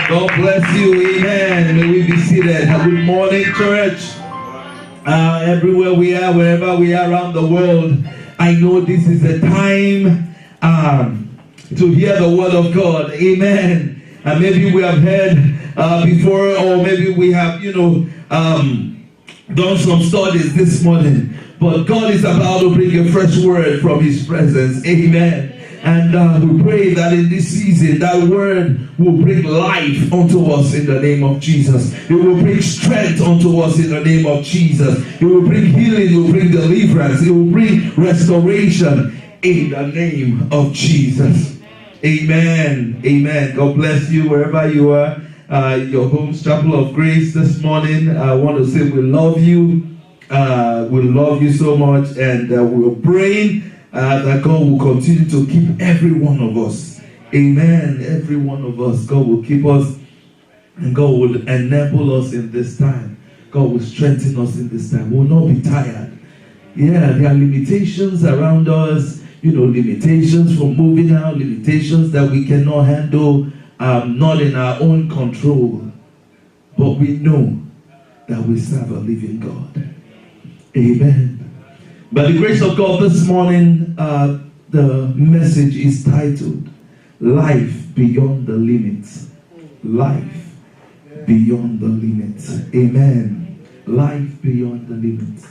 God bless you. Amen. May we be seated. Good morning, church. Everywhere we are, wherever we are around the world, I know this is a time to hear the word of God. Amen. And maybe we have heard before, or maybe we have, done some studies this morning. But God is about to bring a fresh word from His presence. Amen. And we pray that in this season, that word will bring life unto us in the name of Jesus. It will bring strength unto us in the name of Jesus. It will bring healing, it will bring deliverance, it will bring restoration in the name of Jesus. Amen. Amen. God bless you wherever you are. Your home's Chapel of Grace this morning. I want to say we love you. We love you so much, and we're praying that God will continue to keep every one of us. Amen. Every one of us. God will keep us, and God will enable us in this time. God will strengthen us in this time. We will not be tired. Yeah, there are limitations around us. Limitations from moving out, limitations that we cannot handle, not in our own control. But we know that we serve a living God. Amen. By the grace of God this morning, the message is titled, Life Beyond the Limits. Life Beyond the Limits. Amen. Life Beyond the Limits.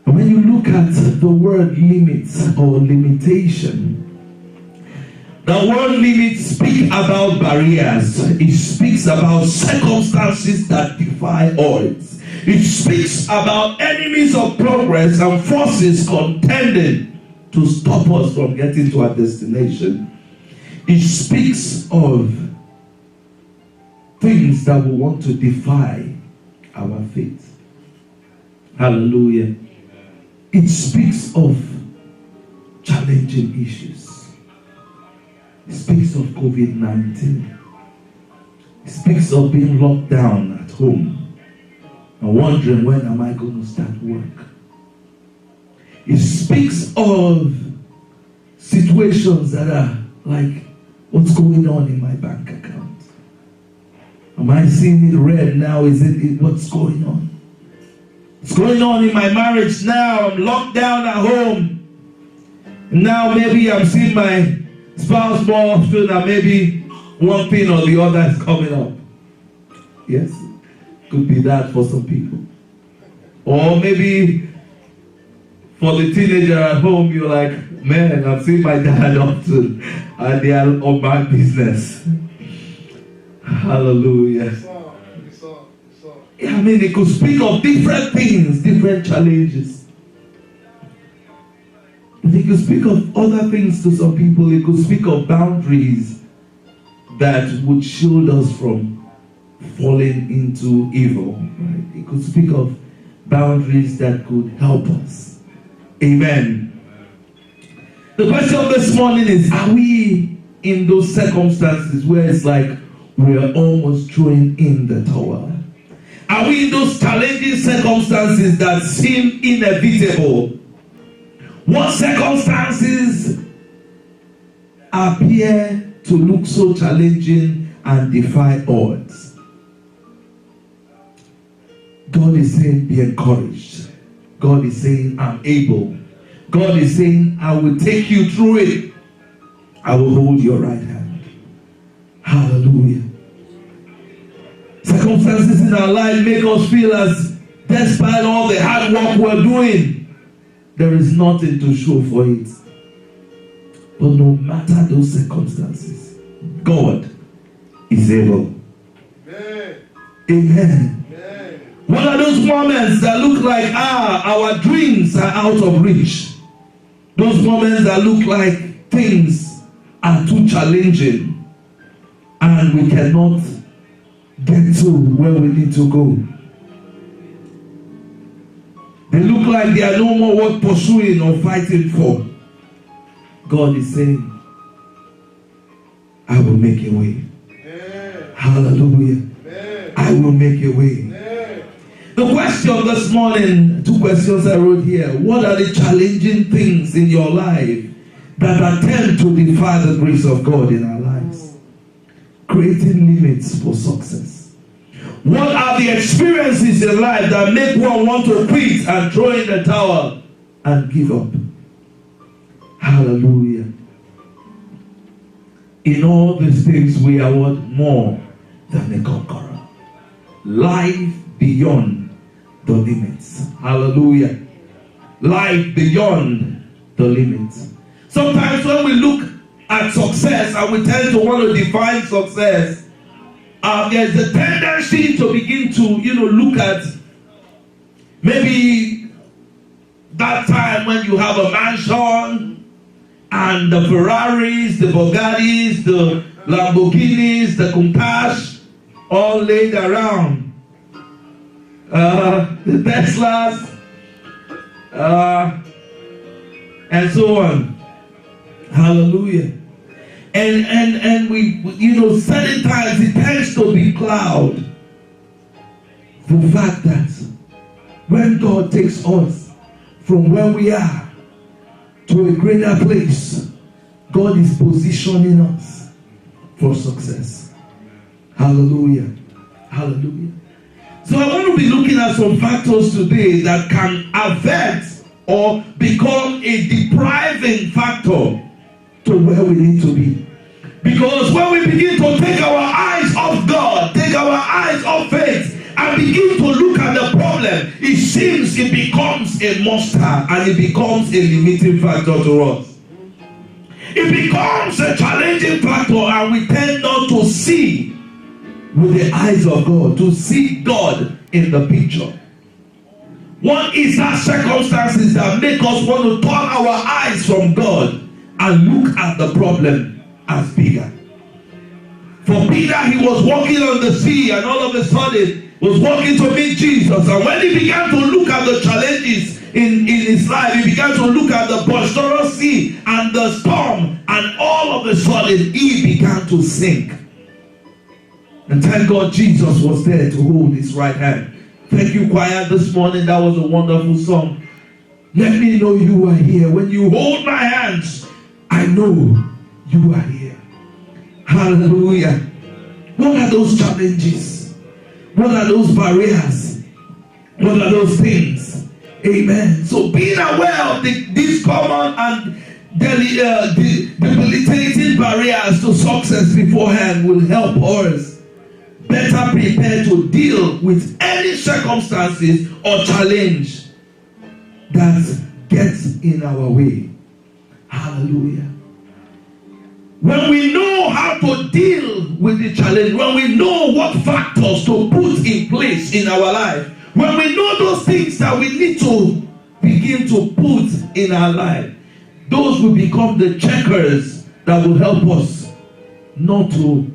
And when you look at the word limits or limitation, the word limits speak about barriers. It speaks about circumstances that defy odds. It speaks about enemies of progress and forces contending to stop us from getting to our destination. It speaks of things that will want to defy our faith. Hallelujah. It speaks of challenging issues. It speaks of COVID-19. It speaks of being locked down at home and wondering, when am I going to start work? It speaks of situations that are like, what's going on in my bank account? Am I seeing it red now? Is it what's going on? What's going on in my marriage now? I'm locked down at home. And now maybe I'm seeing my spouse more often, and maybe one thing or the other is coming up. Yes? Could be that for some people. Or maybe for the teenager at home, you're like, man, I've seen my dad often, and they are on my business. Hallelujah. I mean, it could speak of different things, different challenges. It could speak of other things to some people. It could speak of boundaries that would shield us from falling into evil. Right? It could speak of boundaries that could help us. Amen. The question this morning is, are we in those circumstances where it's like we're almost throwing in the towel? Are we in those challenging circumstances that seem inevitable? What circumstances appear to look so challenging and defy odds? God is saying, be encouraged. God is saying, I'm able. God is saying, I will take you through it. I will hold your right hand. Hallelujah. Circumstances in our life make us feel as, despite all the hard work we're doing, there is nothing to show for it. But no matter those circumstances, God is able. Amen. Amen. What are those moments that look like, our dreams are out of reach? Those moments that look like things are too challenging and we cannot get to where we need to go. They look like they are no more worth pursuing or fighting for. God is saying, I will make a way. Hallelujah. I will make a way. The question this morning, two questions I wrote here. What are the challenging things in your life that attempt to defy the grace of God in our lives? creating limits for success? What are the experiences in life that make one want to quit and throw in the towel and give up? Hallelujah. In all these things, we are what? More than a conqueror. Life beyond the limits. Hallelujah. Life beyond the limits. Sometimes when we look at success and we tend to want to define success, there's a tendency to begin to, look at maybe that time when you have a mansion and the Ferraris, the Bugattis, the Lamborghinis, the Countach, all laid around. The Teslas, and so on. Hallelujah. And we, certain times it tends to be cloud. The fact that when God takes us from where we are to a greater place, God is positioning us for success. Hallelujah. Hallelujah. So I want to be looking at some factors today that can affect or become a depriving factor to where we need to be. Because when we begin to take our eyes off God, take our eyes off faith, and begin to look at the problem, it seems it becomes a monster and it becomes a limiting factor to us. It becomes a challenging factor, and we tend not to see with the eyes of God, to see God in the picture. What is that circumstances that make us want to turn our eyes from God and look at the problem as bigger? For Peter, he was walking on the sea, and all of a sudden was walking to meet Jesus. And when he began to look at the challenges in his life, he began to look at the boisterous sea and the storm, and all of a sudden he began to sink. And thank God Jesus was there to hold his right hand. Thank you, choir, this morning. That was a wonderful song. Let me know you are here. When you hold my hands, I know you are here. Hallelujah. What are those challenges? What are those barriers? What are those things? Amen. So being aware of these common and debilitating barriers to success beforehand will help us better prepare to deal with any circumstances or challenge that gets in our way. Hallelujah. When we know how to deal with the challenge, when we know what factors to put in place in our life, when we know those things that we need to begin to put in our life, those will become the checkers that will help us not to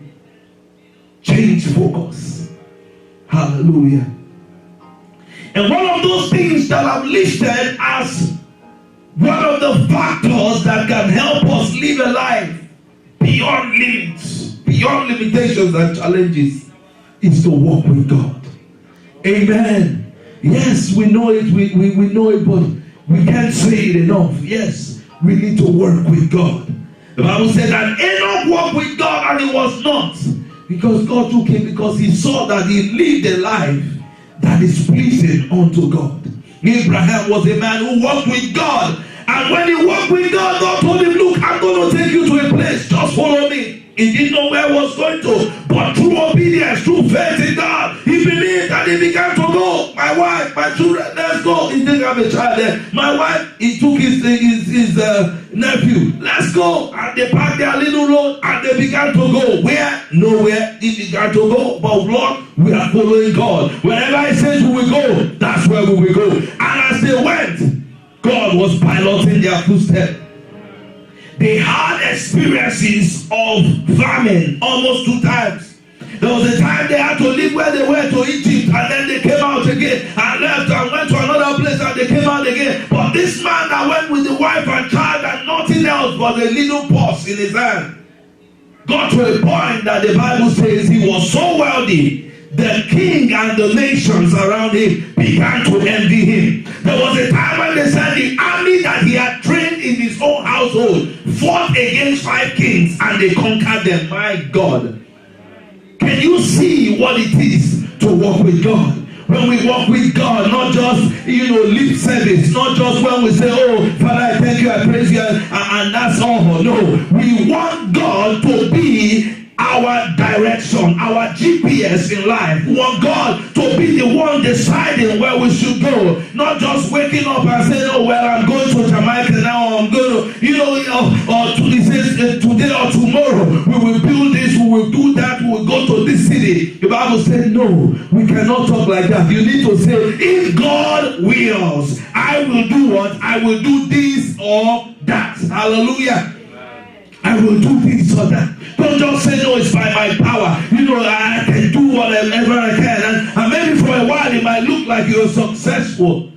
change focus. Hallelujah. And one of those things that I've listed as one of the factors that can help us live a life beyond limits, beyond limitations and challenges, is to walk with God. Amen. Yes, we know it, we know it, but we can't say it enough. Yes, we need to work with God. The Bible said that Enoch walked with God and he was not, because God took him, because he saw that he lived a life that is pleasing unto God. Abraham was a man who walked with God, and when he walked with God, God told him, look, I'm going to take you to a place, just follow me. He didn't know where he was going to, but through obedience, through faith in God, he believed, and he began to go. My wife, my children, let's go. He didn't have a child there. My wife, he took his nephew, let's go. And they packed their little road and they began to go. Where? Nowhere. He began to go. But Lord, we are following God. Wherever he says we will go, that's where we will go. And as they went, God was piloting their footsteps. They had experiences of famine almost 2 times. There was a time they had to leave where they were to Egypt, and then they came out again and left and went to another place, and they came out again. But this man that went with the wife and child and nothing else but a little purse in his hand got to a point that the Bible says he was so wealthy, the king and the nations around him began to envy him. There was a time when they said the army that he had trained in his own household fought against 5 kings and they conquered them. My God. what it is to walk with God. When we walk with God, not just, lip service, not just when we say, oh, Father, I thank you, I praise you, and that's all. No, we want God to be our direction, our GPS in life. We want God to be the one deciding where we should go, not just waking up and saying, oh, well, I'm going to Jamaica now, I'm going to, or today or tomorrow, we will build this, we will do that, we will go to this city. The Bible said, no, we cannot talk like that. You need to say, if God wills, I will do what? I will do this or that. Hallelujah. I will do this or that. Don't just say, no, it's by my power. I can do whatever I can. And maybe for a while it might look like you're successful.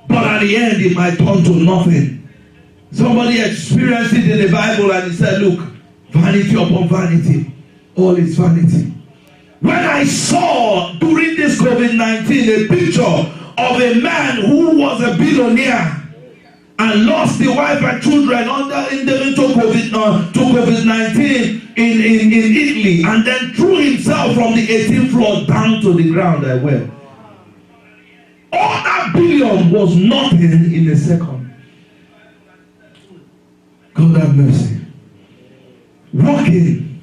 But at the end, it might turn to nothing. Somebody experienced it in the Bible and he said, look, vanity upon vanity. All is vanity. When I saw during this COVID-19 a picture of a man who was a billionaire and lost the wife and children into COVID-19 in Italy, and then threw himself from the 18th floor down to the ground. I wept. All that billion was nothing in a second. God have mercy. Walking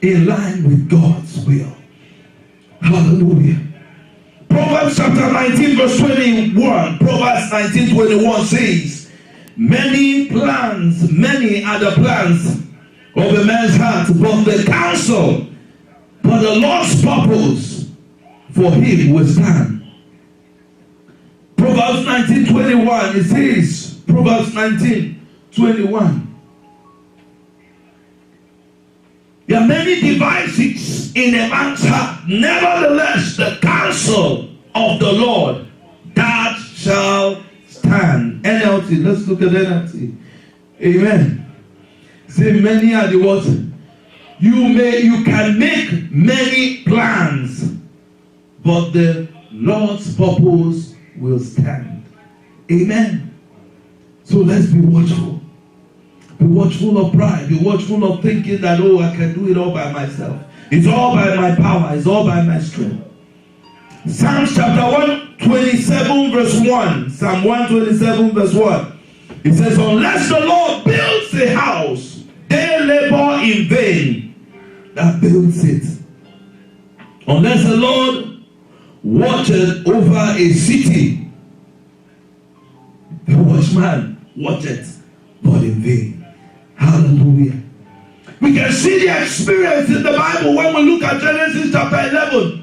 in line with God's will. Hallelujah. Proverbs chapter 19 verse 21. Proverbs 19:21 says, many are the plans of a man's heart, but the Lord's purpose for him will stand. Proverbs 19:21, it says, Proverbs 19:21. There are many devices in a man's heart. Nevertheless, the counsel of the Lord, that shall stand. NLT, let's look at NLT. Amen. Say, many are the what? You can make many plans, but the Lord's purpose will stand. Amen. So let's be watchful. Be watchful of pride. Be watchful of thinking that, oh, I can do it all by myself. It's all by my power. It's all by my strength. Psalms chapter 127 verse 1. Psalm 127 verse 1. It says, unless the Lord builds a house, they labor in vain that builds it. Unless the Lord watcheth over a city, the watchman watcheth but in vain. Hallelujah. We can see the experience in the Bible when we look at Genesis chapter 11.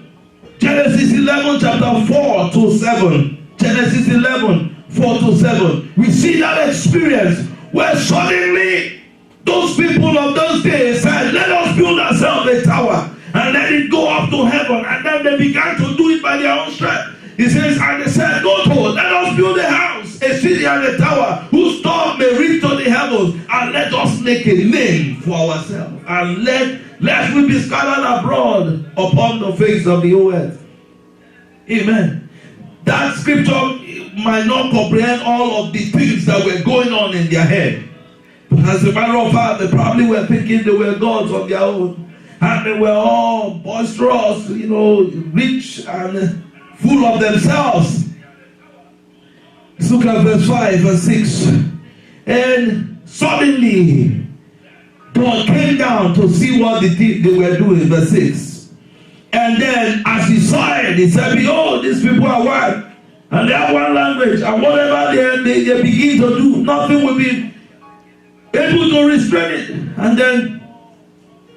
Genesis 11 chapter 4 to 7. Genesis 11 4 to 7. We see that experience where suddenly those people of those days said, let us build ourselves a tower and let it go up to heaven. And then they began to do it by their own strength. He says, and they said, go to, let us build a house, a city and a tower, whose top may reach to the heavens, and let us make a name for ourselves, and let we be scattered abroad upon the face of the whole earth. Amen. That scripture might not comprehend all of the things that were going on in their head. But as a matter of fact, they probably were thinking they were gods of their own. And they were all boisterous, rich and full of themselves. Let's look at verse 5 and 6. And suddenly, God came down to see what they were doing. Verse 6. And then, as he saw it, he said, behold, these people are one. And they have one language. And whatever they begin to do, nothing will be able to restrain it. And then,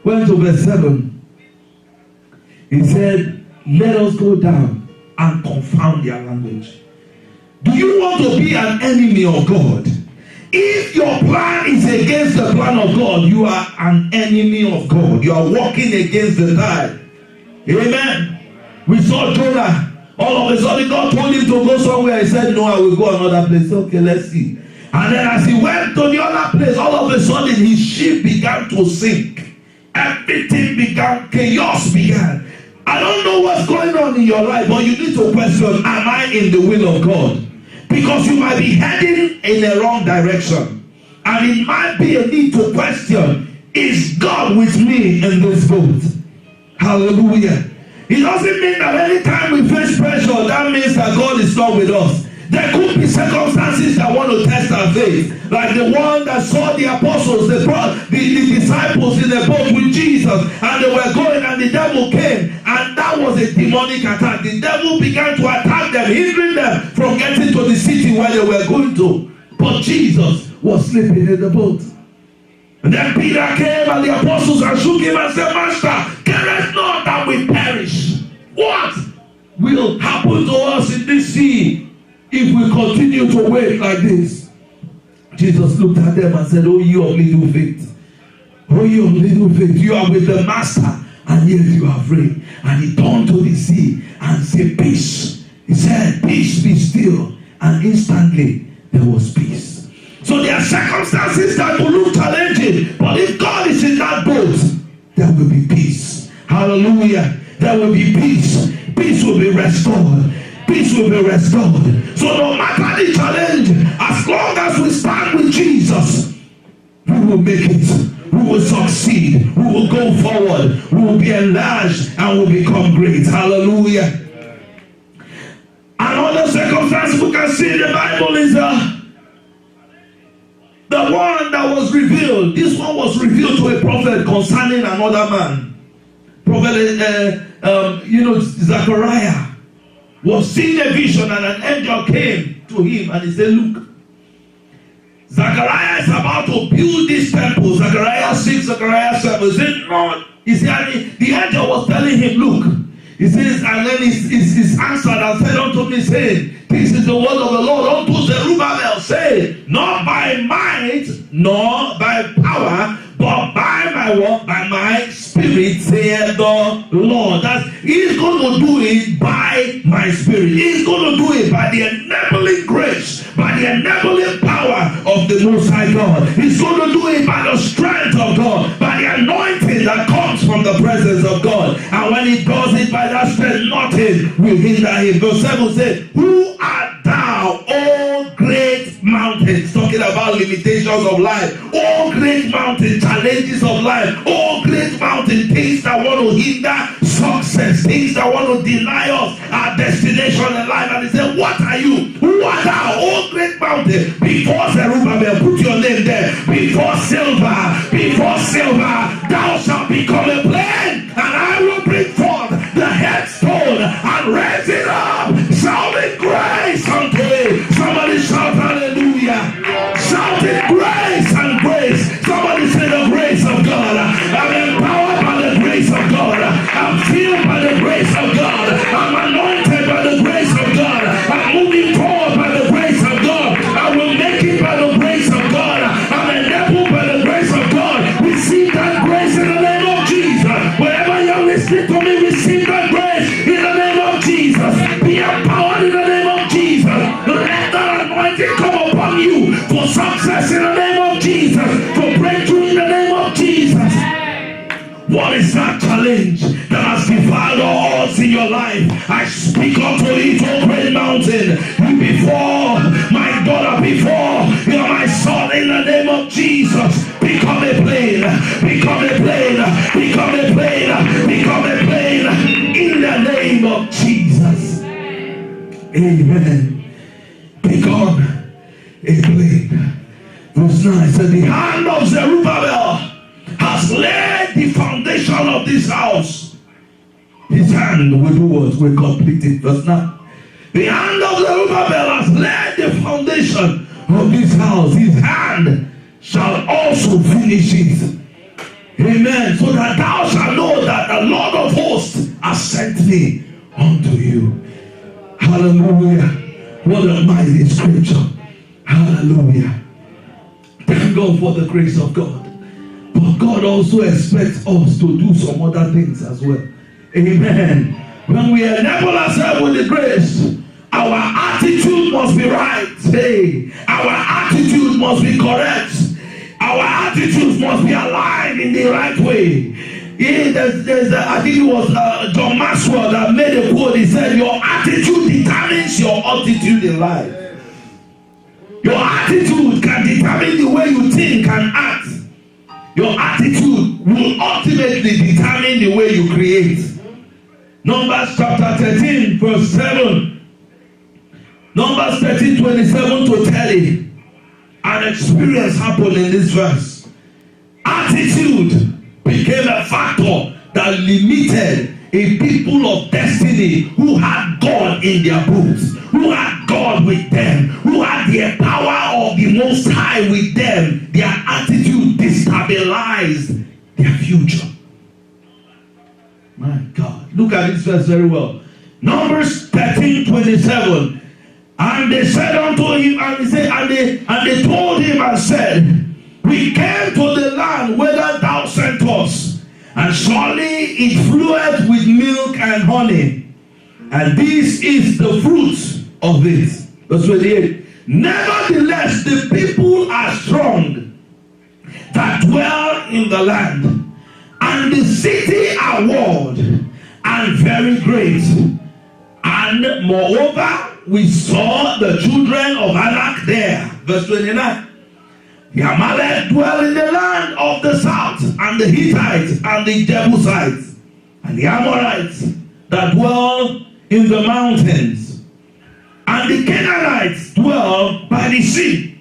went to verse 7. He said, let us go down and confound their language. Do you want to be an enemy of God? If your plan is against the plan of God, you are an enemy of God. You are walking against the tide. Amen. We saw Jonah. All of a sudden, God told him to go somewhere. He said, no, I will go another place. Okay, let's see. And then as he went to the other place, all of a sudden, his ship began to sink. Everything began, chaos began. I don't know what's going on in your life, but you need to question, am I in the will of God? Because you might be heading in the wrong direction. And it might be a need to question, is God with me in this boat? Hallelujah. It doesn't mean that anytime we face pressure, that means that God is not with us. There could be circumstances that want to test our faith, like the one that saw the apostles, the disciples in the boat with Jesus, and they were going, and the devil came, and that was a demonic attack. The devil began to attack them, hindering them from getting to the city where they were going to. But Jesus was sleeping in the boat. And then Peter came and the apostles and shook him and said, Master, carest not that we perish. What will happen to us in this sea if we continue to wait like this? Jesus looked at them and said, Oh, you of little faith. Oh, you of little faith. You are with the Master and yet you are afraid. And he turned to the sea and said, Peace. He said, Peace, be still. And instantly there was peace. So there are circumstances that will look challenging, but if God is in that boat, there will be peace. Hallelujah. There will be peace. Peace will be restored. Peace will be restored. So no matter the challenge, as long as we stand with Jesus, we will make it. We will succeed. We will go forward. We will be enlarged and will become great. Hallelujah. Another circumstance we can see in the Bible is the one that was revealed. This one was revealed to a prophet concerning another man. Prophet, Zechariah was seeing a vision, and an angel came to him and he said, Look, Zechariah is about to build this temple. Zechariah 6, Zechariah 7. He said, No. He said, the angel was telling him, Look. He says, and then he's answered and said unto me, saying, This is the word of the Lord unto Zerubbabel, saying, Not by might, nor by power, but by my word, by my spirit, saith the Lord. He's going to do it by my spirit. He's going to do it by the enabling grace, by the enabling power of the Most High God. He's going to do it by the strength of God, by the anointing that comes from the presence of God. And when he does it by that strength, nothing will hinder him. Verse 7 says, Who art thou, O great mountains? Talking about limitations of life. O great mountain, challenges of life. O great mountain, things that want to hinder success, things that want to deny us our destination in life. And he said, What are you? Who art thou, O great mountain? Before Zerubbabel, put your name there. Before silver, thou shalt become a plain, and I will bring forth the headstone and raise it up, shouting grace unto it. Somebody shout hallelujah. Shouting grace and grace. Somebody say the grace of God. I'm empowered by the grace of God. I'm filled by the grace of God. I'm anointed by the grace of God. I'm moving forward by the grace of God. I will make it by the grace of God. I'm enabled by the grace of God. Receive that grace in the name of Jesus. Wherever you're listening to me, receive that grace in the name of Jesus. Be empowered in the name of Jesus. Let that anointing come upon you for success in the name of Jesus. For breakthrough in the name of Jesus. What is that challenge that has defiled all odds in your life? I speak unto it, O great mountain. You before, my daughter, before you're my son, in the name of Jesus. Become a plain, become a plain, become a plain, become a plain, in the name of Jesus. Amen. Become a plain. Verse 9 said, The hand of Zerubbabel has laid the foundation of this house. His hand will do what? Will complete it. Verse 9. The hand of Zerubbabel has laid the foundation of this house. His hand shall also finish it. Amen. So that thou shalt know that the Lord of hosts has sent me unto you. Hallelujah. What a mighty scripture. Hallelujah. Thank God for the grace of God. But God also expects us to do some other things as well. Amen. When we enable ourselves with the grace, our attitude must be right. Hey, our attitude must be correct. Our attitudes must be aligned in the right way. I think it was John Maxwell that made a quote. He said, Your attitude determines your altitude in life. Your attitude can determine the way you think and act. Your attitude will ultimately determine the way you create. Numbers chapter 13 verse 7. Numbers 13:27 to 30. An experience happened in this verse. Attitude became a factor that limited a people of destiny who had God in their boots, who had God with them, who had the power of the Most High with them. Their attitude destabilized their future. My God. Look at this verse very well. Numbers 13:27. And they said unto him, and they told him and said, we came to the land whither thou sent us, and surely it floweth with milk and honey, and this is the fruit of it. Verse 28. Nevertheless, the people are strong that dwell in the land, and the city are walled and very great. And moreover, we saw the children of Anak there. Verse 29. The Amalek dwell in the land of the south, and the Hittites, and the Jebusites, and the Amorites that dwell in the mountains, and the Canaanites dwell by the sea,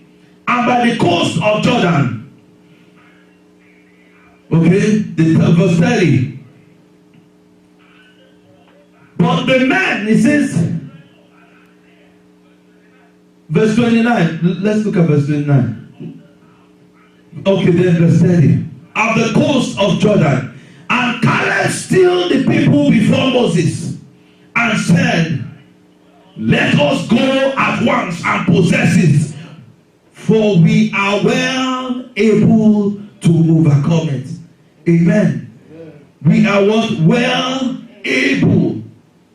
and by the coast of Jordan. Okay, verse 30. But the men, it says, verse 29. Let's look at verse 29. Okay, then verse 30. At the coast of Jordan, and Caleb stilled the people before Moses, and said, let us go at once and possess it, for we are well able to overcome it. Amen. We are what? Well able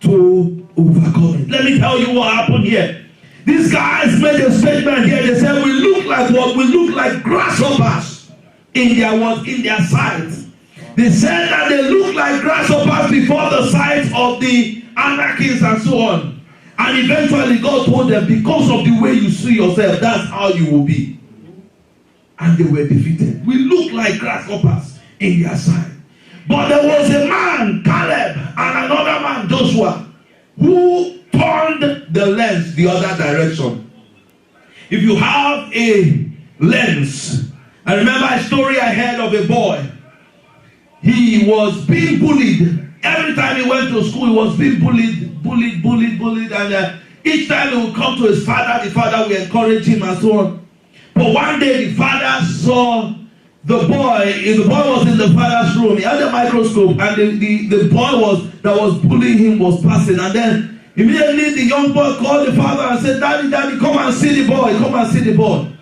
to overcome it. Let me tell you what happened here. These guys made a statement here. They said, we look like what? We look like grasshoppers in their what? In their sight. They said that they look like grasshoppers before the sight of the Anakists and so on. And eventually God told them, because of the way you see yourself, that's how you will be. And they were defeated. We look like grasshoppers in their sight. But there was a man, Caleb, and another man, Joshua, who turned the lens the other direction. If you have a lens, I remember a story I heard of a boy. He was being bullied. Every time he went to school, he was being bullied. And each time he would come to his father, the father would encourage him and so on. But one day the father saw the boy was in the father's room. He had a microscope, and the boy that was bullying him was passing. And then immediately the young boy called the father and said, Daddy, come and see the boy. Come and see the boy.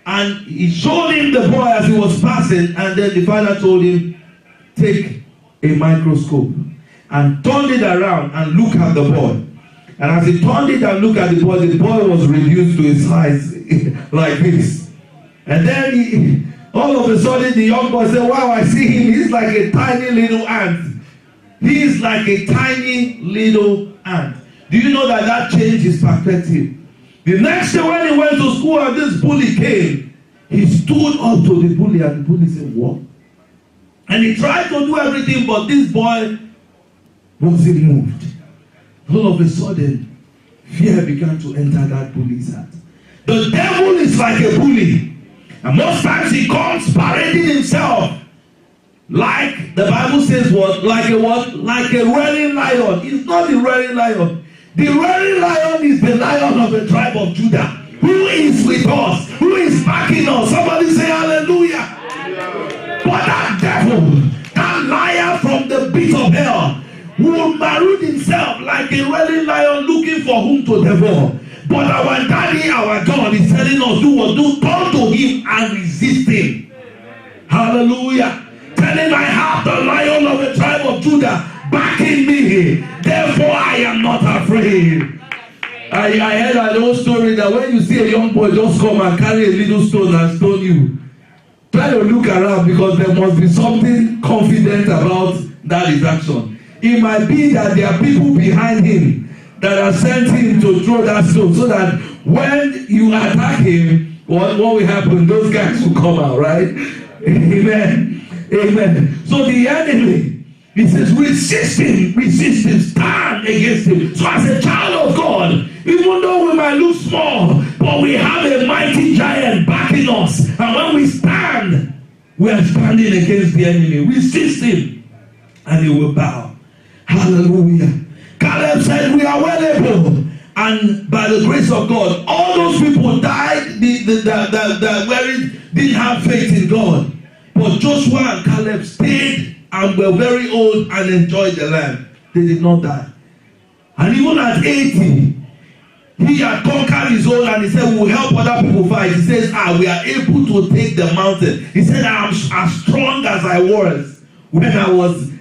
And he showed him the boy as he was passing. And then the father told him, take a microscope and turn it around and look at the boy. And as he turned it and looked at the boy was reduced to his size like this. And then all of a sudden the young boy said, wow, I see him. He's like a tiny little ant. He's like a tiny little ant. Do you know that changed his perspective? The next day when he went to school and this bully came, he stood up to the bully and the bully said, what? And he tried to do everything, but this boy wasn't moved. All of a sudden, fear began to enter that bully's heart. The devil is like a bully. And most times he comes parading himself. Like the Bible says what? Like a what? Like a roaring lion. It's not the roaring lion. The roaring lion is the lion of the tribe of Judah. Who is with us? Who is backing us? Somebody say hallelujah. But that devil, that lion from the pit of hell, will maroon himself like a roaring lion looking for whom to devour. But our daddy, our God is telling us, do turn to him and resist him. Hallelujah. Tell him, I have the lion of the tribe of Judah backing me. Therefore I am not afraid. I heard an old story that when you see a young boy just come and carry a little stone and stone you, try to look around, because there must be something confident about that his action. It might be that there are people behind him that are sent him to throw that stone, so that when you attack him, what will happen? Those guys will come out, right? Amen. Amen. So the enemy, he says, resist him, stand against him. So as a child of God, even though we might look small, but we have a mighty giant backing us. And when we stand, we are standing against the enemy. Resist him, and he will bow. Hallelujah. Caleb said, we are well able. And by the grace of God, all those people died that didn't have faith in God. But Joshua and Caleb stayed and were very old and enjoyed the land. They did not die. And even at 80, he had conquered his own, and he said, we will help other people fight. He says, we are able to take the mountain. He said, I am as strong as I was when I was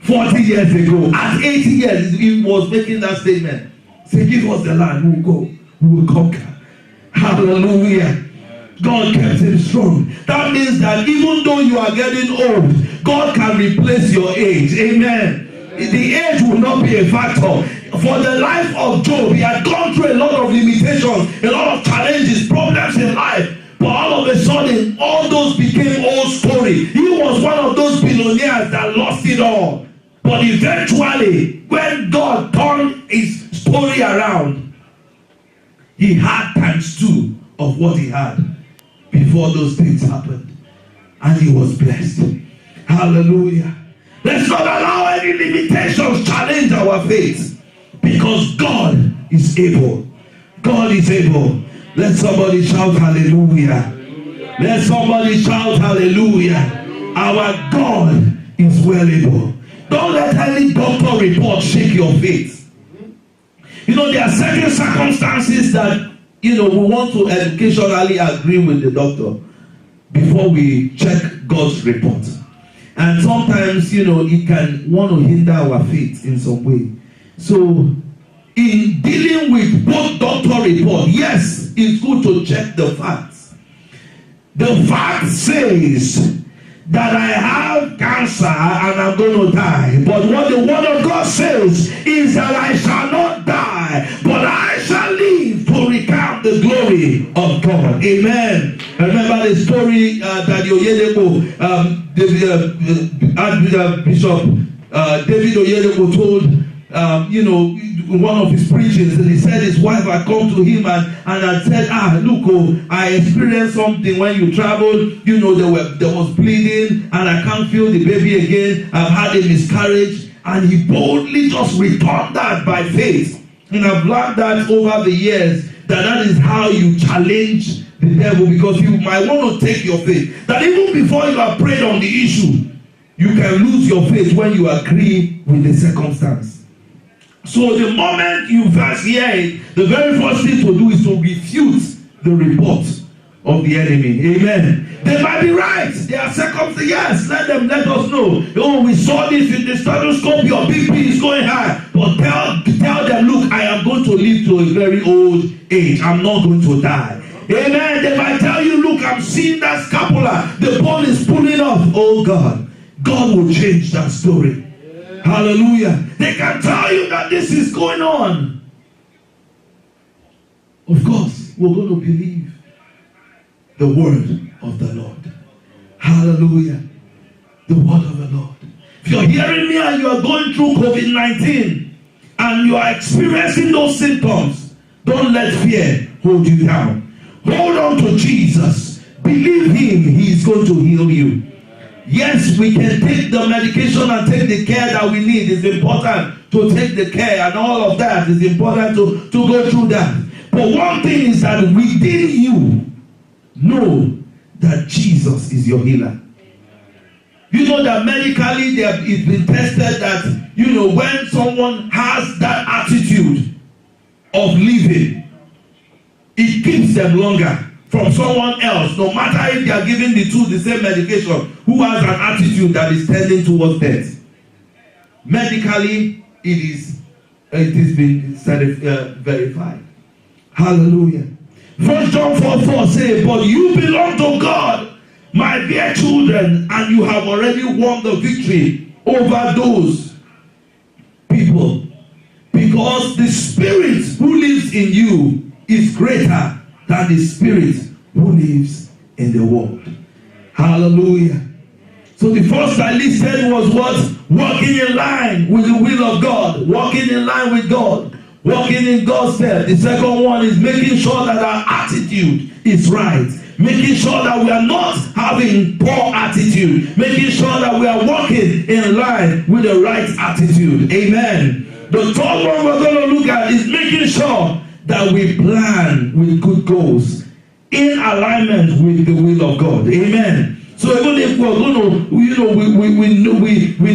40 years ago. At 80 years, he was making that statement. Say, give us the land, we will go, we will conquer. Hallelujah. God kept him strong. That means that even though you are getting old, God can replace your age. Amen. The age will not be a factor. For the life of Job, he had gone through a lot of limitations, a lot of challenges, problems in life. But all of a sudden, all those became old story. He was one of those billionaires that lost it all. But eventually, when God turned his story around, he had ×2 of what he had before those things happened. And he was blessed. Hallelujah. Let's not allow any limitations challenge our faith, because God is able. God is able. Let somebody shout hallelujah. Let somebody shout hallelujah. Our God is well able. Don't let any doctor report shake your faith. You know, there are certain circumstances that, we want to educationally agree with the doctor before we check God's report. And sometimes, it can want to hinder our faith in some way. So, in dealing with both doctor report, yes, it's good to check the facts. The fact says that I have cancer and I'm going to die. But what the word of God says is that I shall not die, but I shall live to recount the glory of God. Amen. Remember the story that Oyedepo, Bishop David Oyedepo told, one of his preachings, and he said his wife had come to him and had said, look, I experienced something when you traveled, there was bleeding and I can't feel the baby again, I've had a miscarriage. And he boldly just returned that by faith. And I've learned that over the years, that is how you challenge the devil, because you might want to take your faith. That even before you have prayed on the issue, you can lose your faith when you agree with the circumstance. So the moment you first hear it, the very first thing to do is to refute the report of the enemy. Amen. They might be right. There are circumstances. Yes, let us know. Oh, we saw this in the stethoscope. Your BP is going high. But tell them, look, I am going to live to a very old age. I'm not going to die. Amen. They might tell you, look, I'm seeing that scapula. The bone is pulling off. Oh God. God will change that story. Hallelujah. They can tell you that this is going on. Of course, we're going to believe the word of the Lord. Hallelujah. The word of the Lord. If you're hearing me and you are going through COVID-19 and you are experiencing those symptoms, don't let fear hold you down. Hold on to Jesus. Believe him. He is going to heal you. Yes, we can take the medication and take the care that we need. It's important to take the care, and all of that is important to go through that. But one thing is that within you, know that Jesus is your healer. You know that medically it's been tested that, when someone has that attitude of living, it keeps them longer from someone else, no matter if they are giving the same medication, who has an attitude that is tending towards death. Medically, it is been verified. Hallelujah. 1 John 4:4 says, but you belong to God, my dear children, and you have already won the victory over those people, because the Spirit who lives in you is greater than the spirit who lives in the world. Hallelujah. So the first I listed was what? Walking in line with the will of God. Walking in line with God. Walking in God's step. The second one is making sure that our attitude is right. Making sure that we are not having poor attitude. Making sure that we are walking in line with the right attitude. Amen. The third one we're going to look at is making sure that we plan with good goals in alignment with the will of God. Amen. So even if we're going to, we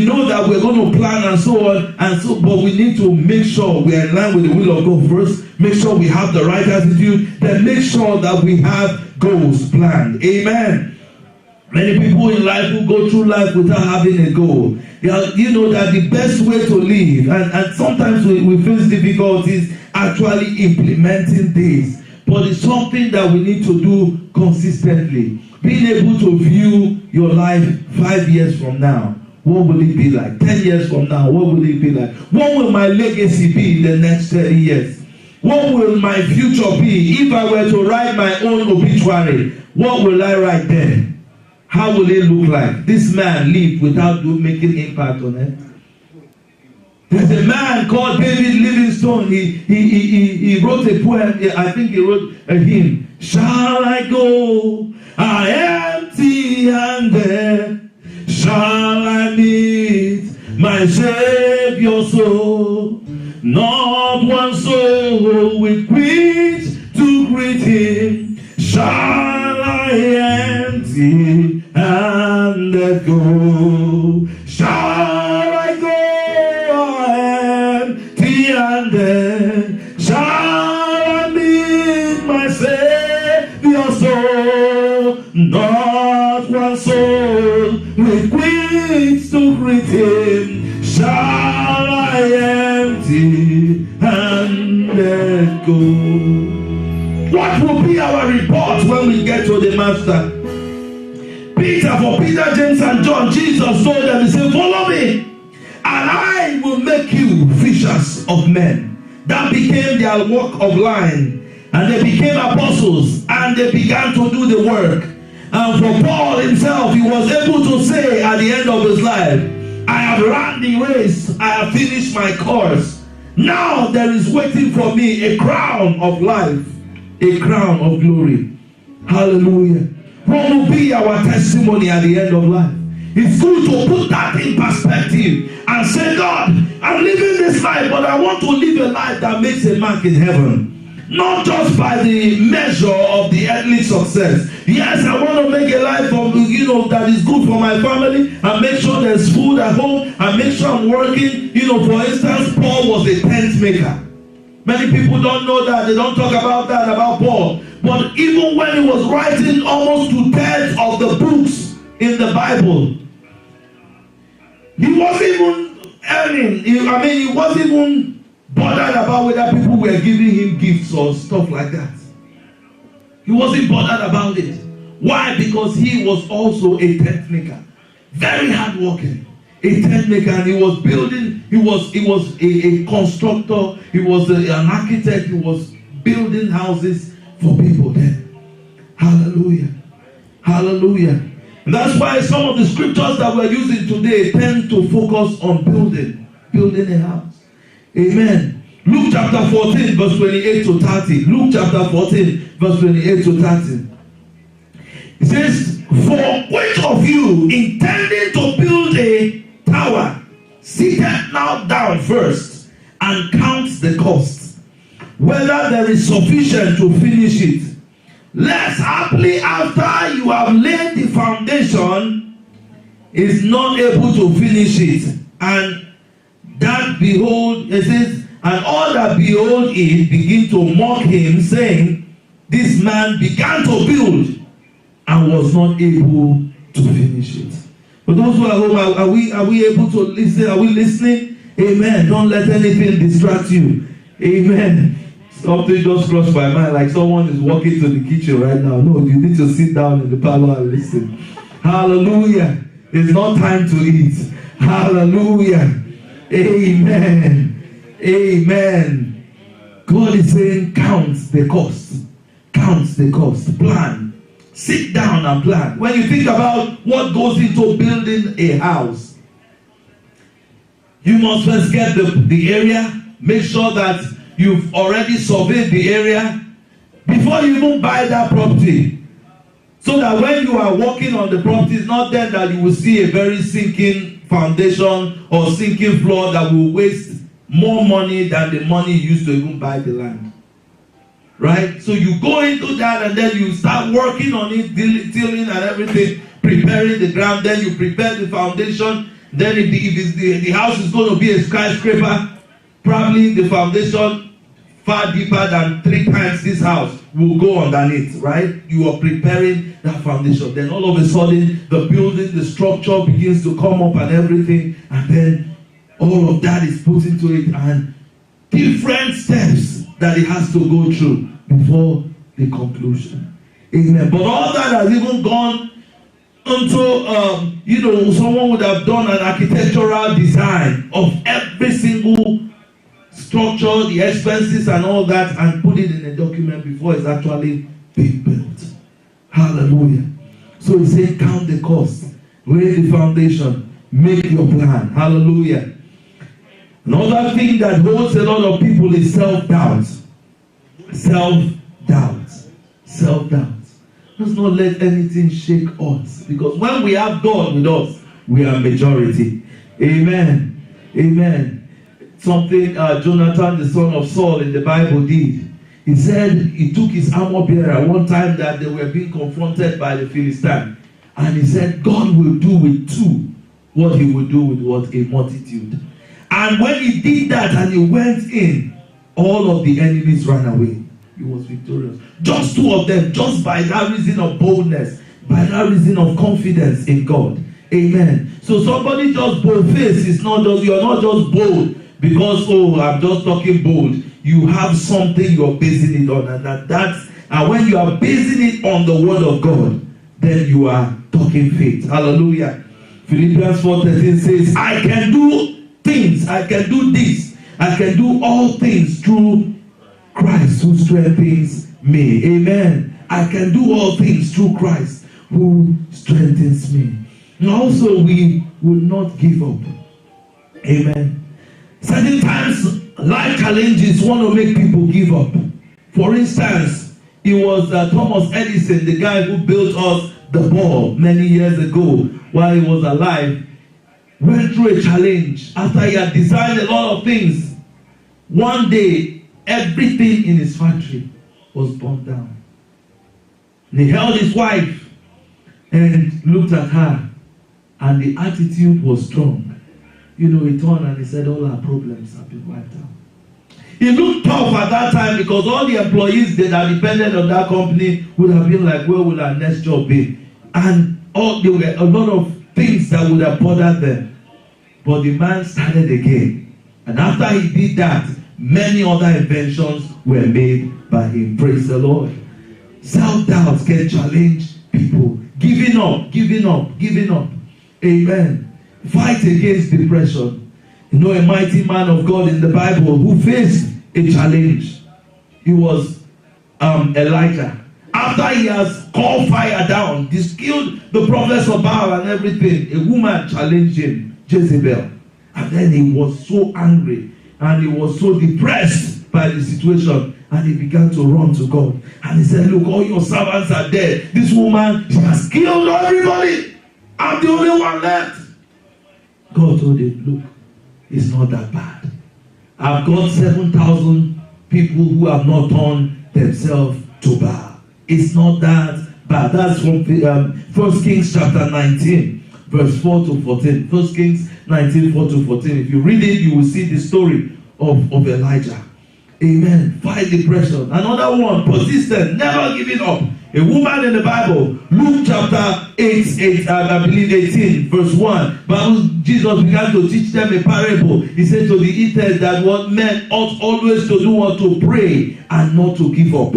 know that we're going to plan and so on, but we need to make sure we are in line with the will of God first. Make sure we have the right attitude. Then make sure that we have goals planned. Amen. Many people in life who go through life without having a goal. You know that the best way to live, and sometimes we face difficulties actually implementing this, but it's something that we need to do consistently. Being able to view your life 5 years from now. What will it be like? 10 years from now, what will it be like? What will my legacy be in the next 30 years? What will my future be if I were to write my own obituary? What will I write there? How will it look like? This man lived without making impact on it. There's a man called David Livingstone. He wrote a poem. I think he wrote a hymn. Shall I go empty-handed? Shall I meet my Savior so? Not one soul with which to greet him. Shall I empty-handed go? Shall I go empty-handed? Shall I meet my Savior so? Not one soul with which to greet him. Shall I empty-handed go? What will be our report when we get to the Master? For Peter, James, and John, Jesus told them, he said, follow me, and I will make you fishers of men. That became their walk of line, and they became apostles, and they began to do the work. And for Paul himself, he was able to say at the end of his life, I have run the race, I have finished my course. Now there is waiting for me a crown of life, a crown of glory. Hallelujah. What will be our testimony at the end of life? It's good to put that in perspective and say, God, I'm living this life, but I want to live a life that makes a mark in heaven. Not just by the measure of the earthly success. Yes, I want to make a life that is good for my family, and make sure there's food at home, and make sure I'm working. For instance, Paul was a tent maker. Many people don't know that. They don't talk about that about Paul. But even when he was writing almost 2/3 of the books in the Bible, he wasn't even earning. He wasn't even bothered about whether people were giving him gifts or stuff like that. He wasn't bothered about it. Why? Because he was also a tent maker. Very hardworking. A tent maker, and he was building. He was a constructor. He was an architect. He was building houses for people then. Hallelujah. Hallelujah. And that's why some of the scriptures that we're using today tend to focus on building a house. Amen. Luke chapter 14 verse 28 to 30. Luke chapter 14 verse 28 to 30. It says, for which of you intending to build a tower, sitteth now down first and counts the cost, whether there is sufficient to finish it, lest haply after you have laid the foundation is not able to finish it, and that behold, it says, and all that behold it begin to mock him, saying, this man began to build and was not able to finish it. For those who are home, are we able to listen? Are we listening? Amen. Don't let anything distract you. Amen. Something just crossed my mind, like someone is walking to the kitchen right now. No, you need to sit down in the parlor and listen. Hallelujah. It's not time to eat. Hallelujah. Amen. Amen. God is saying, count the cost. Count the cost. Plan. Sit down and plan. When you think about what goes into building a house, you must first get the area. Make sure that you've already surveyed the area before you even buy that property. So that when you are working on the property, it's not then that you will see a very sinking foundation or sinking floor that will waste more money than the money you used to even buy the land. Right? So you go into that and then you start working on it, tilling and everything, preparing the ground. Then you prepare the foundation. Then if the house is going to be a skyscraper, probably the foundation far deeper than 3 times this house will go underneath, right? You are preparing that foundation. Then all of a sudden, the building, the structure begins to come up and everything. And then all of that is put into it. And different steps that it has to go through before the conclusion. Amen. But all that has even gone into, someone would have done an architectural design of every single structure, the expenses and all that, and put it in a document before it's actually being built. Hallelujah. So he said, count the cost, lay the foundation, make your plan. Hallelujah. Another thing that holds a lot of people is self-doubt. Self-doubt. Self-doubt. Let's not let anything shake us, because when we have God with us, we are majority. Amen. Amen. Something Jonathan, the son of Saul, in the Bible did. He said he took his armor bearer one time that they were being confronted by the Philistines. And he said, God will do with 2 what he will do with what? A multitude. And when he did that and he went in, all of the enemies ran away. He was victorious. Just 2 of them, just by that reason of boldness, by that reason of confidence in God. Amen. So somebody just bold-faced is not just, you're not just bold because, I'm just talking bold. You have something you're basing it on, and when you are basing it on the word of God, then you are talking faith. Hallelujah. Philippians 4:13 says, I can do things, I can do this, I can do all things through Christ who strengthens me. Amen. I can do all things through Christ who strengthens me. And also, we will not give up. Amen. Certain times, life challenges want to make people give up. For instance, it was Thomas Edison, the guy who built us the bulb many years ago while he was alive, went through a challenge after he had designed a lot of things. One day, everything in his factory was burned down. And he held his wife and looked at her, and the attitude was strong. He turned and he said, all our problems have been wiped out. He looked tough at that time because all the employees that are dependent on that company would have been like, where will our next job be? And there were a lot of things that would have bothered them. But the man started again. And after he did that, many other inventions were made by him. Praise the Lord. Self-doubt can challenge people. Giving up. Amen. Fight against depression. A mighty man of God in the Bible who faced a challenge. He was Elijah. After he has called fire down, he killed the prophets of Baal and everything, a woman challenged him, Jezebel. And then he was so angry and he was so depressed by the situation, and he began to run to God. And he said, look, all your servants are dead. This woman, she has killed everybody. I'm the only one left. God told him, look, it's not that bad. I've got 7,000 people who have not turned themselves to Baal. It's not that bad. That's from 1 Kings chapter 19, verse 4 to 14. 1 Kings 19, 4 to 14. If you read it, you will see the story of Elijah. Amen. Fight depression. Another one, persistent, never giving up. A woman in the Bible, Luke chapter 8, I believe 18, verse 1. Jesus began to teach them a parable. He said to the eaters that what men ought always to do was to pray and not to give up.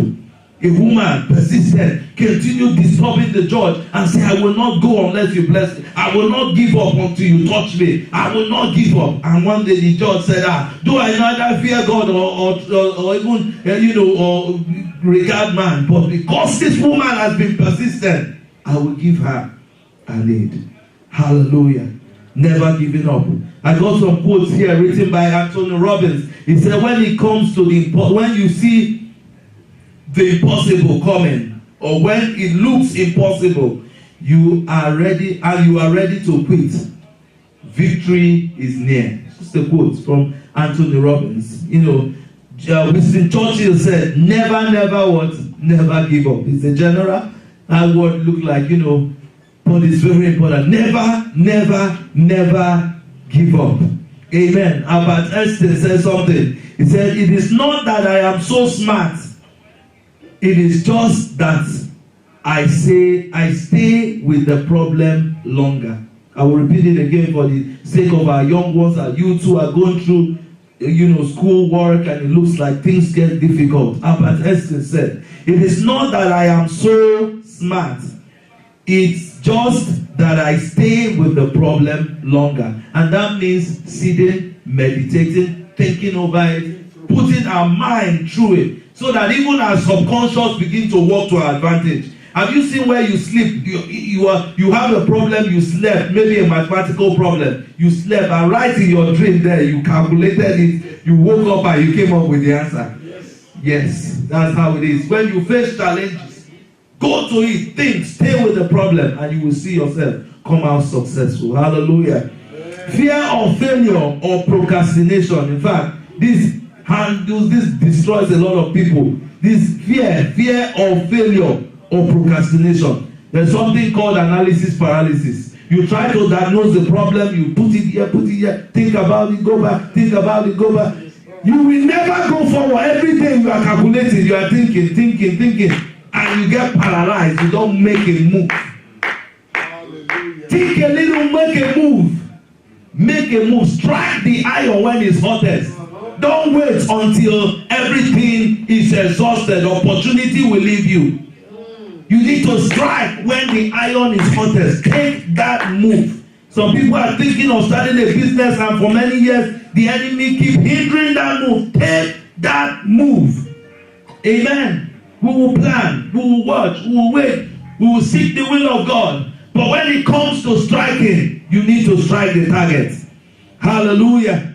A woman persisted, continued disturbing the judge and said, I will not go unless you bless me. I will not give up until you touch me. I will not give up. And one day the judge said, do I neither fear God or even, or regard man? But because this woman has been persistent, I will give her an aid. Hallelujah. Never giving up. I got some quotes here written by Anthony Robbins. He said, when it comes to when you see the impossible coming, or when it looks impossible, you are ready, and you are ready to quit. Victory is near. Just a quote from Anthony Robbins. Winston Churchill said, never what? Never give up. It's a general. That word look like, but it's very important. Never give up. Amen. Albert Einstein said something. He said, it is not that I am so smart. It is just that I stay with the problem longer. I will repeat it again for the sake of our young ones, our youths who are going through, school work, and it looks like things get difficult. Albert Einstein said, it is not that I am so smart. It's just that I stay with the problem longer. And that means sitting, meditating, thinking over it, putting our mind through it, so that even our subconscious begin to work to our advantage. Have you seen where you sleep? You have a problem, you slept, maybe a mathematical problem. You slept, and right in your dream there, you calculated it, you woke up and you came up with the answer. Yes, that's how it is. When you face challenges, go to it, think, stay with the problem, and you will see yourself come out successful. Hallelujah. Fear of failure or procrastination. In fact, this destroys a lot of people. This fear of failure or procrastination. There's something called analysis paralysis. You try to diagnose the problem, you put it here, think about it, go back, think about it, go back. You will never go forward. Every day you are calculating, you are thinking, and you get paralyzed. You don't make a move. Hallelujah. Think a little, make a move. Make a move. Strike the iron when it's hottest. Don't wait until everything is exhausted. Opportunity will leave you. You need to strike when the iron is hottest. Take that move. Some people are thinking of starting a business, and for many years, the enemy keep hindering that move. Take that move. Amen. We will plan, we will watch, we will wait, we will seek the will of God. But when it comes to striking, you need to strike the target. Hallelujah.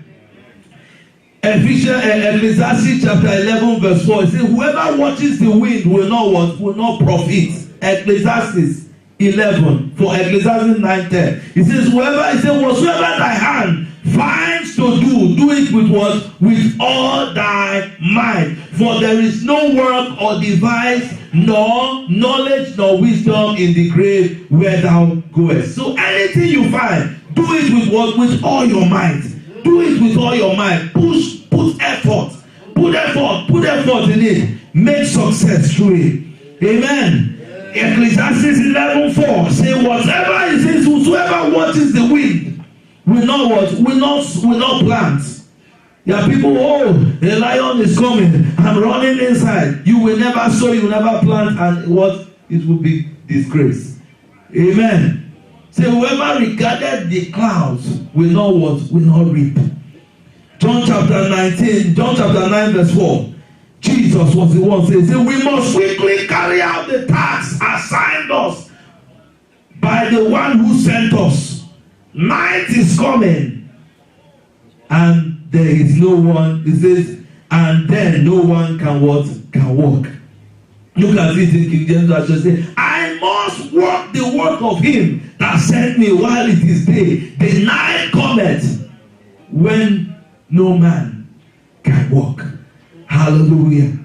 Ecclesiastes chapter 11 verse 4, it says, whoever watches the wind will not profit. Ecclesiastes 11, for Ecclesiastes 9:10. It says, whatsoever thy hand finds to do it with what? With all thy might. For there is no work or device, nor knowledge, nor wisdom in the grave where thou goest. So anything you find, do it with what? With all your might. Do it with all your might. Put effort. Put effort in it. Make success through it. Amen. Ecclesiastes 11:4 say, whatever it says, whosoever watches the wind will not what? Will not plant. There are people, the lion is coming. I'm running inside. You will never sow, you will never plant, and what? It will be disgrace. Amen. Say, whoever regarded the clouds will not what? Will not reap. John chapter 9 verse 4. Jesus was the one saying, we must quickly carry out the task assigned us by the one who sent us. Night is coming, and there is no one. It says, and then no one can what? Can walk. Look at it in King James Version. Say, I must work the work of him that sent me while it is day. The night cometh when no man can walk. Hallelujah.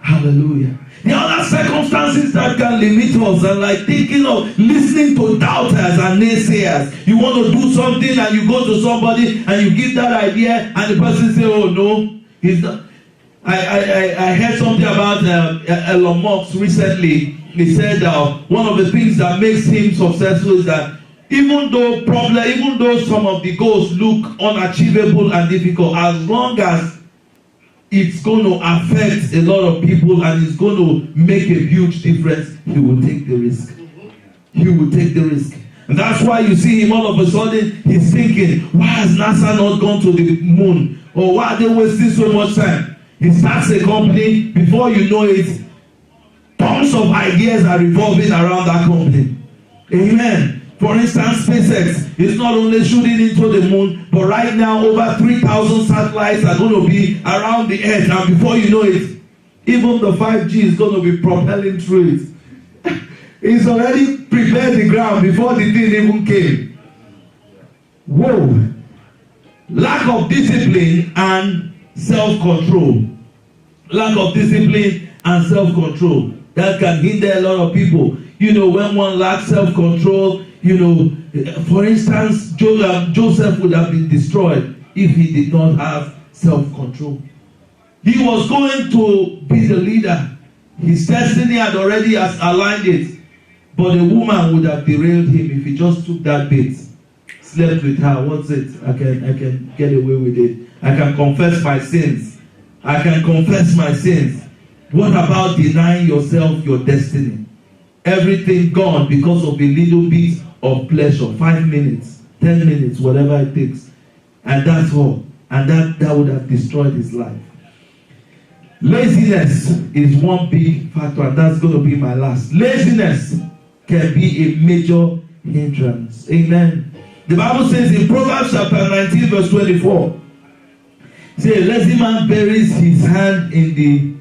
Hallelujah. The other circumstances that can limit us are like thinking of listening to doubters and naysayers. You want to do something and you go to somebody and you give that idea and the person say, oh no, he's not. I heard something about Elon Musk recently. He said one of the things that makes him successful is that even though some of the goals look unachievable and difficult, as long as it's going to affect a lot of people and it's going to make a huge difference, he will take the risk. He will take the risk. And that's why you see him all of a sudden, he's thinking, why has NASA not gone to the moon? Or why are they wasting so much time? He starts a company, before you know it, tons of ideas are revolving around that company. Amen. For instance, SpaceX is not only shooting into the moon, but right now over 3,000 satellites are going to be around the earth. And before you know it, even the 5G is going to be propelling through it. He's already prepared the ground before the thing even came. Whoa. Lack of discipline and self-control. Lack of discipline and self-control. That can hinder a lot of people. You know, when one lacks self-control, you know, for instance, Joseph would have been destroyed if he did not have self-control. He was going to be the leader. His destiny had already aligned it. But a woman would have derailed him if he just took that bait, slept with her. What's it? I can get away with it. I can confess my sins. I can confess my sins. What about denying yourself your destiny? Everything gone because of a little bit of pleasure. 5 minutes, 10 minutes, whatever it takes. And that's all. And that would have destroyed his life. Laziness is one big factor, and that's going to be my last. Laziness can be a major hindrance. Amen. The Bible says in Proverbs chapter 19 verse 24, say, a lazy man buries his hand in the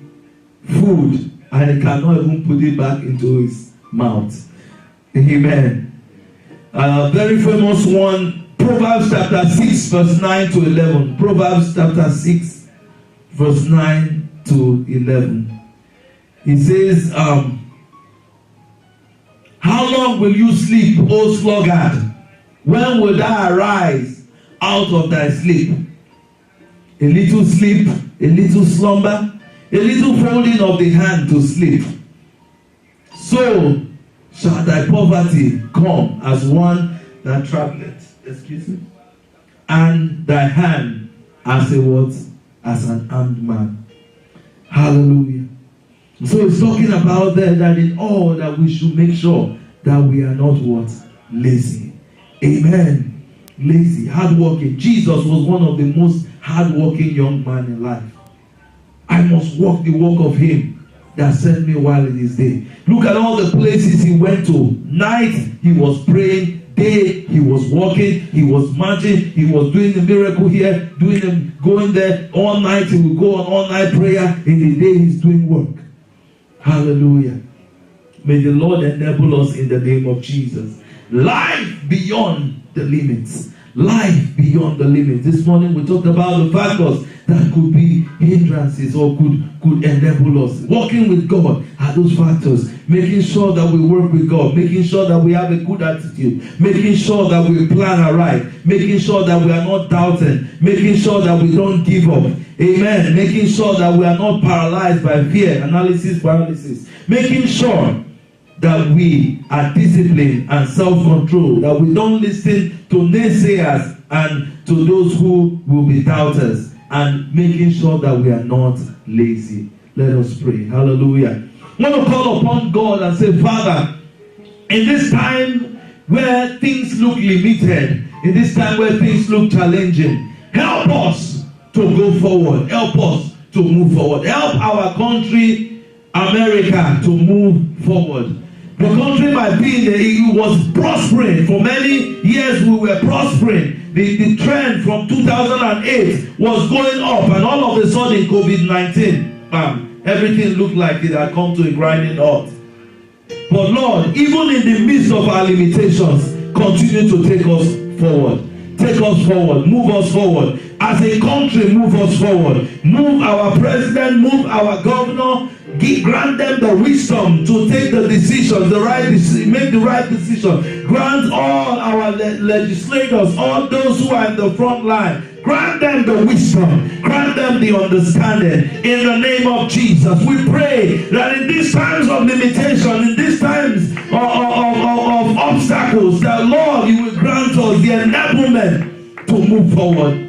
food and he cannot even put it back into his mouth. Amen. Very famous one, Proverbs chapter 6 verse 9 to 11. Proverbs chapter 6 verse 9 to 11. He says, how long will you sleep, O sluggard? When will thou arise out of thy sleep? A little sleep, a little slumber, a little folding of the hand to sleep. So shall thy poverty come as one that travelleth. Excuse me. And thy hand as a what? As an armed man. Hallelujah. So it's talking about that in all that we should make sure that we are not what? Lazy. Amen. Lazy, hardworking. Jesus was one of the most hardworking young men in life. I must walk the walk of him that sent me while in his day. Look at all the places he went to. Night, he was praying. Day, he was walking. He was marching. He was doing the miracle here, going there. All night, he would go on all-night prayer. In the day, he's doing work. Hallelujah. May the Lord enable us in the name of Jesus. Life beyond the limits. Life beyond the limits. This morning we talked about the factors that could be hindrances or could enable us. Walking with God are those factors. Making sure that we work with God. Making sure that we have a good attitude. Making sure that we plan aright. Making sure that we are not doubting. Making sure that we don't give up. Amen. Making sure that we are not paralyzed by fear, paralysis. Making sure that we are disciplined and self-controlled, that we don't listen to naysayers and to those who will be doubters, and making sure that we are not lazy. Let us pray. Hallelujah. I want to call upon God and say, Father, in this time where things look limited, in this time where things look challenging, help us to go forward. Help us to move forward. Help our country, America, to move forward. The country might be it was prospering. For many years we were prospering. The trend from 2008 was going up, and all of a sudden COVID-19, everything looked like it had come to a grinding halt. But Lord, even in the midst of our limitations, continue to take us forward. Take us forward. Move us forward. As a country, move us forward. Move our president, move our governor. Grant them the wisdom to take the decisions, make the right decision. Grant all our legislators, all those who are in the front line, grant them the wisdom, grant them the understanding. In the name of Jesus, we pray that in these times of limitation, in these times of obstacles, that Lord, you will grant us the enablement to move forward.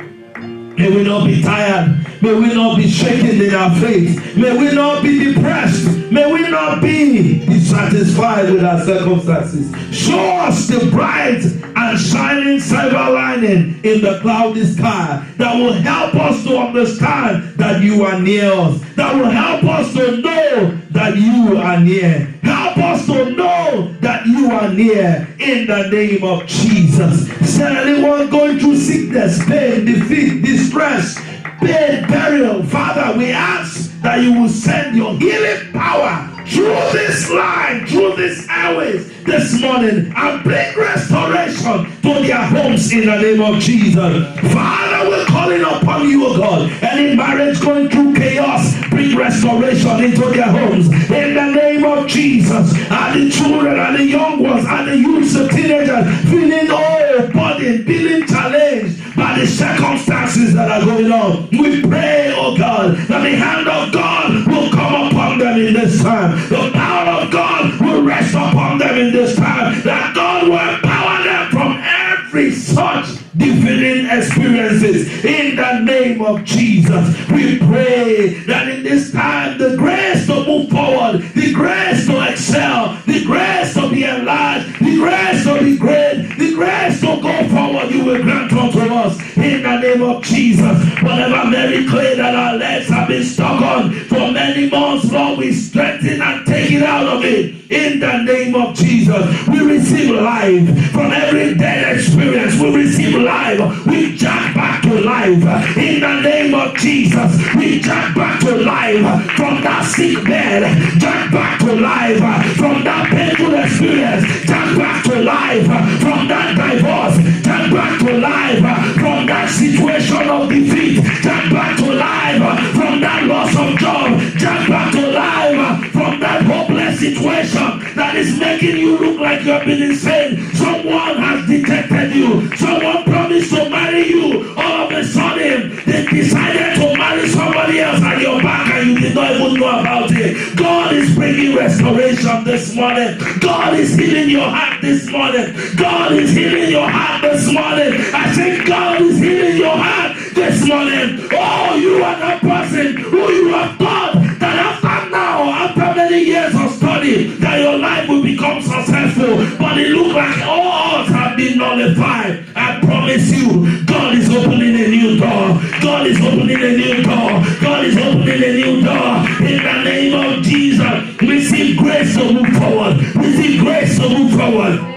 May we not be tired. May we not be shaken in our faith. May we not be depressed. May we not be dissatisfied with our circumstances. Show us the bright and shining silver lining in the cloudy sky that will help us to understand that you are near us. That will help us to know that you are near. Help us to know that you are near in the name of Jesus. Is there anyone going through sickness, pain, defeat, distress, pain, burial? Father, we ask that you will send your healing power through this line, through these airways this morning, and bring restoration to their homes in the name of Jesus. Father, we're calling upon you, O God. Any marriage going through chaos, bring restoration into their homes in the name of Jesus. And the children and the young ones and the youths, the teenagers, feeling burdened, feeling challenged by the circumstances that are going on. We pray, oh God, that the hand of God will come upon them in this time. The power of God will rest upon them in this time. That God will empower them from every such defeating experiences in the name of Jesus. We pray that in this time the grace to move forward, the grace to excel, the grace to be enlarged, the grace to be great, the grace to go forward, you will grant unto us in the name of Jesus. Whatever very clay that our legs have been stuck on for many months, Lord, we strengthen and take it out of it in the name of Jesus. We receive life from every dead experience. We receive life. We jack back to life in the name of Jesus. We jack back to life from that sick bed. Jack back to life from that painful experience. Jack back to life from that divorce. Jack back to life from that situation of defeat. Jack back to life from that loss of job. Jack back to life from that hopeless situation that is making you look like you have been insane. Someone has detected you. Someone promised to marry you. All of a sudden, they decided to marry somebody else at your back and you did not even know about it. God is bringing restoration this morning. God is healing your heart this morning. God is healing your heart this morning. I say God is healing your heart this morning. Oh, you are that person who you have thought that after now, after many years of study, that your life will become successful, but it looks like all odds have been nullified. I promise you, God is opening a new door. God is opening a new door. God is opening a new door. In the name of Jesus, receive grace to move forward. Receive grace to move forward.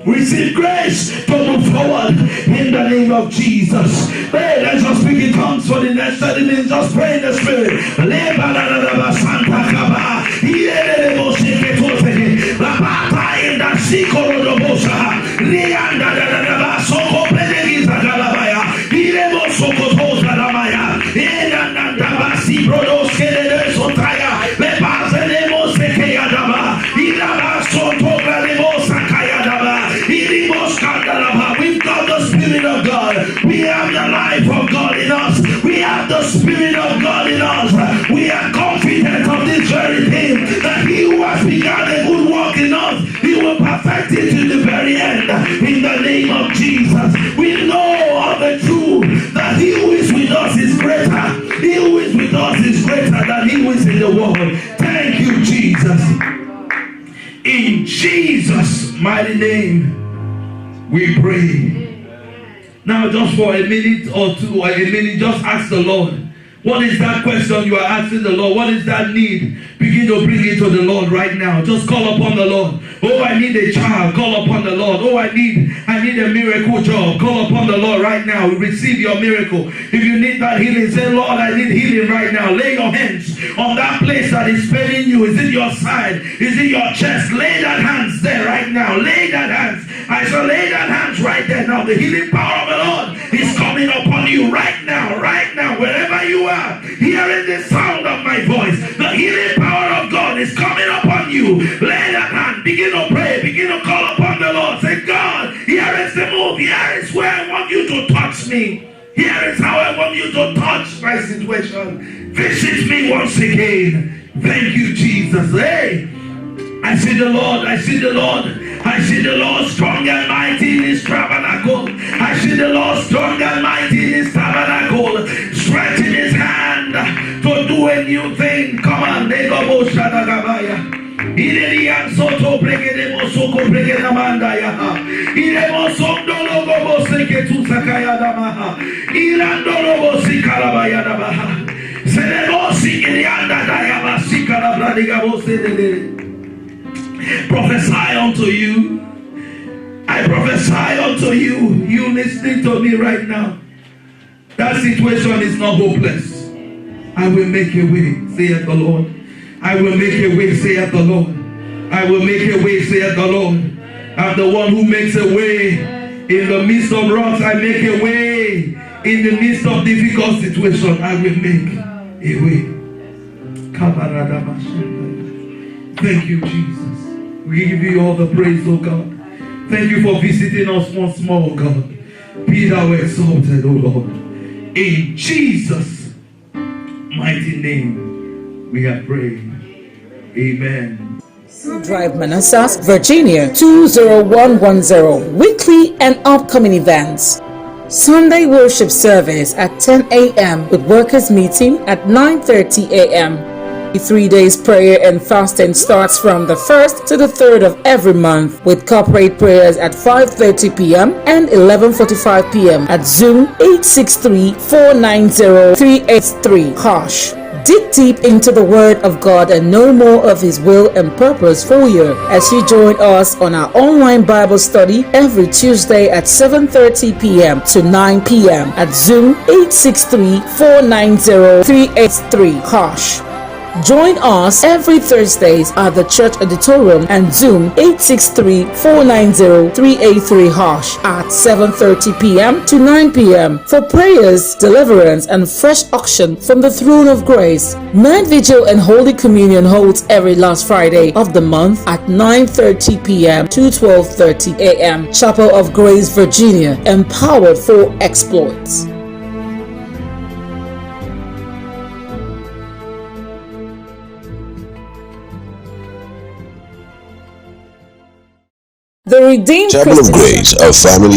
Receive grace to move forward in the name of Jesus. Hey, let's just speak in tongues for the next 30 minutes. Just pray in the spirit. We've got the Spirit of God. We have the life of God in us. We have the Spirit of God in us. We are confident of this very thing, that He who has begun a good work in us, He will perfect it to the very end. In the name of Jesus, we know of the truth that He who is with us is greater. He who is with us is greater than he who is in the world. Thank you, Jesus. In Jesus' mighty name, we pray. Now, just for a minute or two, or a minute, just ask the Lord. What is that question you are asking the Lord? What is that need? Begin to bring it to the Lord right now. Just call upon the Lord. Oh, I need a child. Call upon the Lord. Oh, I need a miracle job. Call upon the Lord right now. Receive your miracle. If you need that healing, say, Lord, I need healing right now. Lay your hands on that place that is paining you. Is it your side? Is it your chest? Lay that hands there right now. Lay that hands. I shall lay that hands right there now. The healing power of the Lord is coming upon you right now, wherever you are, hearing the sound of my voice. The healing power of God is coming upon you. Lay that hand. Begin to pray. Begin to call upon the Lord. Say, God, here is the move. Here is where I want you to touch me. Here is how I want you to touch my situation. Visit me once again. Thank you, Jesus. Hey, I see the Lord. I see the Lord. I see the Lord strong and mighty in His tabernacle. I see the Lord strong and mighty in His tabernacle. Stretching His hand new thing. Come on. Negobo Shadagabaya. Ilelian soto bregedemo soko bregedamanda ya. Ilemo sondolo gobo seke tu sakaya damaha. Ilandolo bo sikarabaya damaha. Selemo sikirianda dayama sikarabradiga bo sedele. Prophesy unto you. I prophesy unto you. You listening to me right now. That situation is not hopeless. I will make a way, saith the Lord. I will make a way, saith the Lord. I will make a way, saith the Lord. I'm the one who makes a way in the midst of rocks. I make a way in the midst of difficult situations. I will make a way. Thank you, Jesus. We give you all the praise, oh God. Thank you for visiting us once more, oh God. Be thou exalted, oh Lord. In Jesus' mighty name, we have prayed. Amen. Drive Manassas, Virginia 20110. Weekly and upcoming events. Sunday worship service at 10 a.m. with workers meeting at 9:30 a.m. 3 days prayer and fasting starts from the 1st to the 3rd of every month with corporate prayers at 5:30 p.m. and 11:45 p.m. at Zoom 863-490-383 #. Dig deep into the Word of God and know more of His will and purpose for you as you join us on our online Bible study every Tuesday at 7:30 p.m. to 9 p.m. at Zoom 863-490-383 #. Join us every Thursdays at the Church Auditorium and Zoom 863-490-383 # at 7:30 p.m. to 9 p.m. for prayers, deliverance, and fresh auction from the throne of grace. Night Vigil and Holy Communion holds every last Friday of the month at 9:30 p.m. to 12:30 a.m. Chapel of Grace, Virginia, empowered for exploits. The Redeemed Chapel of Grace, a family